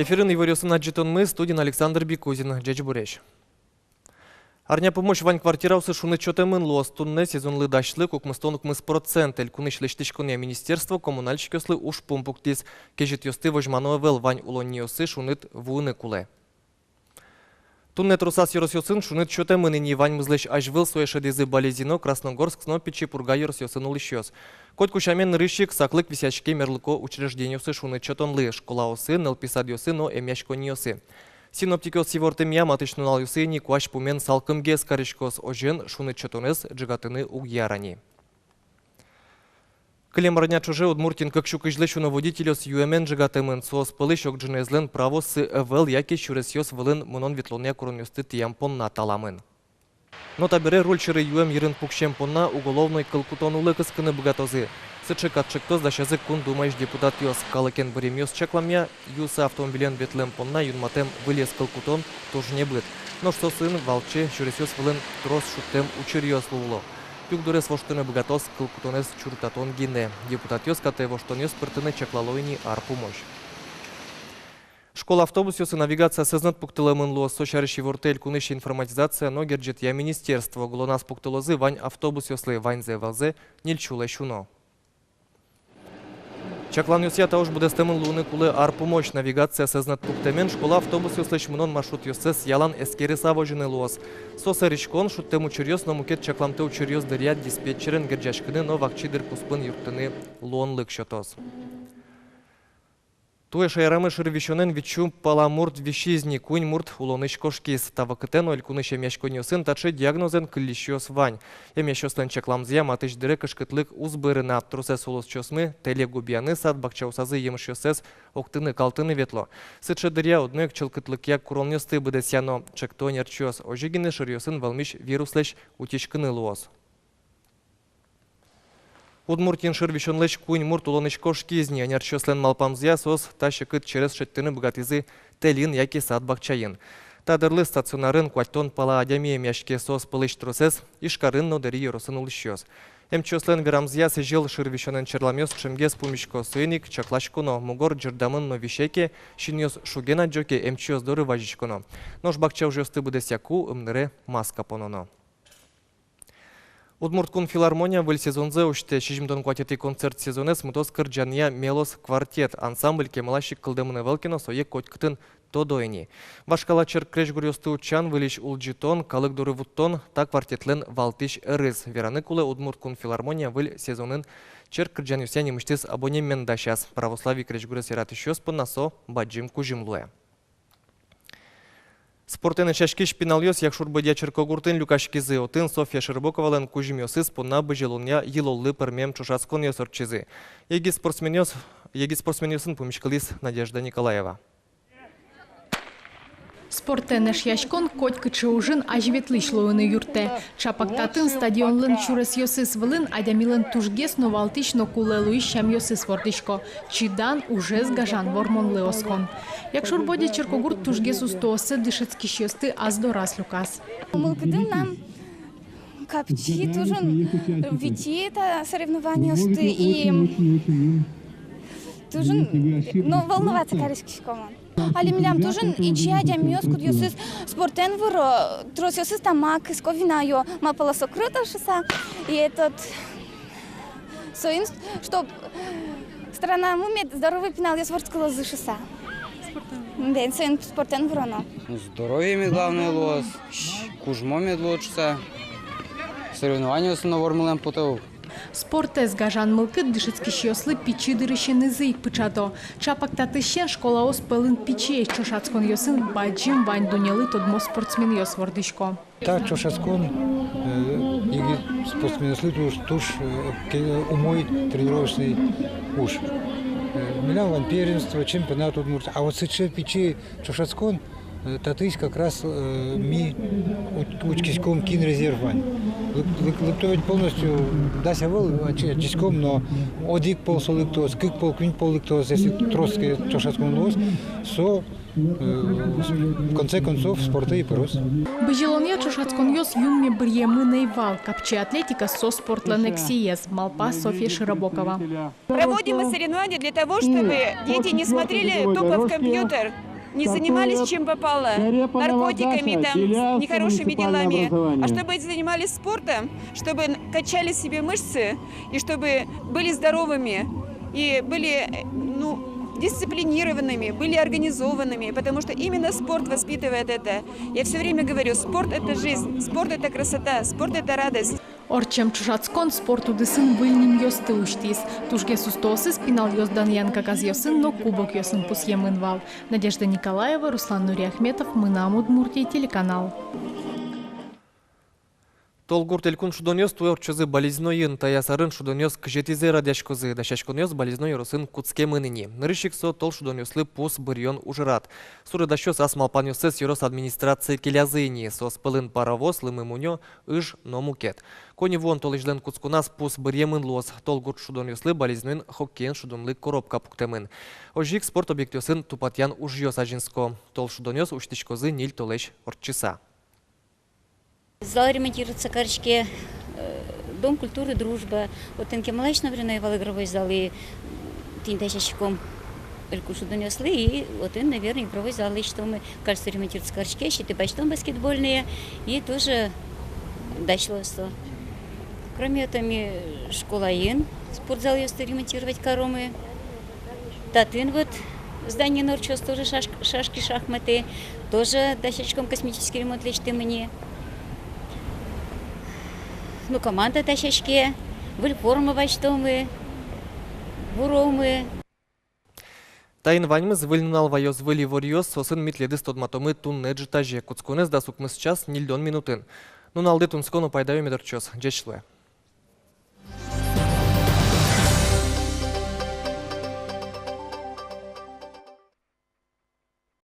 Эфирын Иварёсын аджитонмы, студин Александр Бикузин, Джедж Буреш. Арня помощь вань квартираусы шуны чотемын луос тунне сезонлы дашлы кукмыстонук мыс процент эль кунышлештишконе министерство коммунальщикёслы уж пумпуктис кежит ёсты вожмановы вел вань улонниосы шунит вуны куле. Тунне трусас yorosyoсын шунит чотемын ини вань мызлеш ажвыл суешедезы Болезино, Красногорск, Снопичи, Пурга yorosyoсын улышёс. Кот кушамен рыщик саклык висячке мерлыко учреждениосы шунит чотонлы школаосы, нелписадиосы, но эмяшкониосы. Синоптикос сивортемия матышнунал юсыни куаш пумен салкымге скаришкос ожен шуны чотонес джигатыны угьярани. Клемарня чуже удмуртин как щукыжлещуно водителёс юэмен джигатымын соос пылыш окджинезлен правос эвел яки чуресёс вылын мунон витлония куронёсты тиямпонна таламын. Но табере рульчеры юэм ерын пукшемпонна уголовной кылкутонулы кыскыны богатозы. Сычык отчыктоз да шазык кун думаешь депутат ёс калыкен бремёс чекламя, юса автомобилен ветлем понна юнматем вылез кылкутон тоже не быт. Но что сын валче чуресёс вылын трос шутем учерёс луло. Тюк дурес воштыны богатоз кылкутонес чуртатон гине. Депутат ёс кате воштонёс пыртыны чеклалойни ар помощь. Школа автобусёсы навигация сезнат пуктылымын луос сошарыщи вортель куныщи информатизация но герджет я министерство. Глонас пуктылозы вань автобусёслы ваньзе велзе нильчуле шуно. Чаклан юсята уж буде стемын луны кулы ар помощь навигация сезнат пуктемен школа автобус ёслыш мунон маршрут ёсес ялан эскери савожыны луос. Сосы речкон шуттем учерёс но мукет чакламте учерёс дырят диспетчерен герджашкыны но вакчидыр куспын юртыны луонлык шотос. Туе шайрамы шырвищонен вичу паламурт вещизни кунь мурт улоныш кошкис. Тавакытен оль куныш эмяшконёсын тачы диагнозен кыллищёс вань. Эмяшёслен чекламзия матыш дыре кышкытлык узбырына трусес улос чосмы телегубияны сад бакчаусазы емышёсес октыны калтыны ветло. Сычы дыря однөк чылкытлыкя куронёсты быдесяно чектонер чёс. Ожигины шырёсын валмиш вируслеш утечкыны луос. Удмуртин шырвищонлеш кунь мурт улоныш кошкизни, анярчёслен малпамзия сос тащыкыт через шеттыны богатызы телин яки сад бакчайын. Тадырлы стационарын куаттон пала адями эмяшке сос пылыш трусес ишкарын нодери йоросын улышёс. Эмчёслен верамзия сежил шырвищонен черламёс чемгес пумишко суеник чаклашкуно мугор джердамын новишеке шиньёс шугена джоке эмчёс доры важичкуно. Нож бакча ужёсты быдесяку ымныре маска пононо. Удмурткун филармония выль сезонзе уште шижимдон куатеты концерт сезонес мутос кырджания мелос квартет ансамбль кемалащик кылдымыны велкино сое котькытын тодойни. Вашкала черкреш гурьосты учан вылиш улджитон, калык дуры вуттон, так квартетлен валтиш рыз. Вераны кулы Удмурткун филармония выль сезонын черкрджан юсяни мыштес абонемент дащас. Православий креш гурьос яратышёс пыннасо баджим кужимлуэ. Спортен чашки шпиналёс якшурбыдя черкогуртын люкашкизы отын Софья Шербоковален кужимёсыз пунна быжелуня йылоллы пермем чушаскон ёсорчизы. Еги спортсменёсын пумишкалис Надежда Николаева. Спортенеш яшкон котькы чаужын ажветлышлоуны юрте. Чапактатын стадионлын чурес ёсыс вылын адямилын тужгес новалтиш но кулелуи шам ёсыс вордышко. Чидан уже сгажан вормонлы оскон. Якшурбоди черкогурт тужгес устосы дышецкиш ёсты аздорас люкас. Мылкыдын нам капчи тужын витиета соревнования ёсты и тужын, но волноваться карышкишкомон. Али милям тужын ичия дямиос кудьосыз спортен вуро тросёсыз тамак сковинайо мапаласо крутошыса. И этот соин, чтоб страна мумет здоровый пенал я спортского зышыса. Да, соин спортен вуроно. Здоровье имеет главное лос, кужмо имеет лучше. Соревнования с новормалем потов. Спортез гажан мылкыт дышецкиш ёслы пичи дырыщены зыйк пычато. Чапактатыщен школаос пылын пичи чошацкон ёсын баджим вань дунялы тодмо спортсмен ёс вордышко. Та чошацкон иги спортсмен ёслы туш умой тренировочный уж. Миля вань первенство, чемпионат Удмуртии. А вот сыче пичи чошацкон татысь как раз ми учкиском кин резерв вань. Лыктовать полностью дася был очиском, но одик пол солыктоз, кык пол квин пол лыктоз, если троски чошацком лос, со в конце концов спорта и порос. Быжелония чошацкон ёс юмме бриемынный вал, капче атлетика со спортленексиез, Малпа Софья Широбокова. Проводим мы соревнования для того, чтобы дети не смотрели тупо в компьютер, не занимались чем попало, наркотиками, там, нехорошими делами, а чтобы занимались спортом, чтобы качали себе мышцы, и чтобы были здоровыми, и были, дисциплинированными, были организованными, потому что именно спорт воспитывает это. Я все время говорю, спорт – это жизнь, спорт – это красота, спорт – это радость. Орчем чушацкон спорту десин выльнин йосты уштис. Тужге сустосы спинал йос Даньянка каз йосын, но кубок йосын пус емынвал. Надежда Николаева, Руслан Нуриахметов, Мына Удмуртия, телеканал. Толгурт элькун шудонёс туер чозы болезнойын таясарын шудонёс кжетизе радяшкозы, дашашконёс болезной росын куцке мыныни. Нырышик со тол шудонёслы пус бырьон ужират. Суры дашёс асмалпанёсыз йорос администрации келязыни, сос пылын паровоз лымымунё ыж номукет. Кони вон тол ижлен куцкунас пус бырьемын лос, толгурт шудонёслы болезнойын хоккейн шудонлы коробка пуктемын. Ожик спорт объектёсын тупатян ужьёс ажинско. Тол шудонёс уштичкозы ниль толеш орчиса. Зал ремонтируется Карчке, Дом культуры «Дружба». Вот тенке малайшна временной игровой зал и тинтащиком элькушу донесли, и вот он, наверное, игровой зал, и что мы, кажется, ремонтируется Карчке, щиты бачтом баскетбольные, и тоже дачло. Кроме этого, школа ин, спортзал есть ремонтировать коромы. Татын вот здание Норчос, тоже шашки, шахматы, тоже дощечком космический ремонт лечты мне. Команда тащачки, вильформа бачтоми, буроми. Тайын ваньмыз выльнал вайоз выли ворьоз сосын митледы стодматомы тун неджитаже. Куцкунез да сукмыз час нильдон минутын. Нун алды тунскону пайдаю медорчоз. Джечлуэ.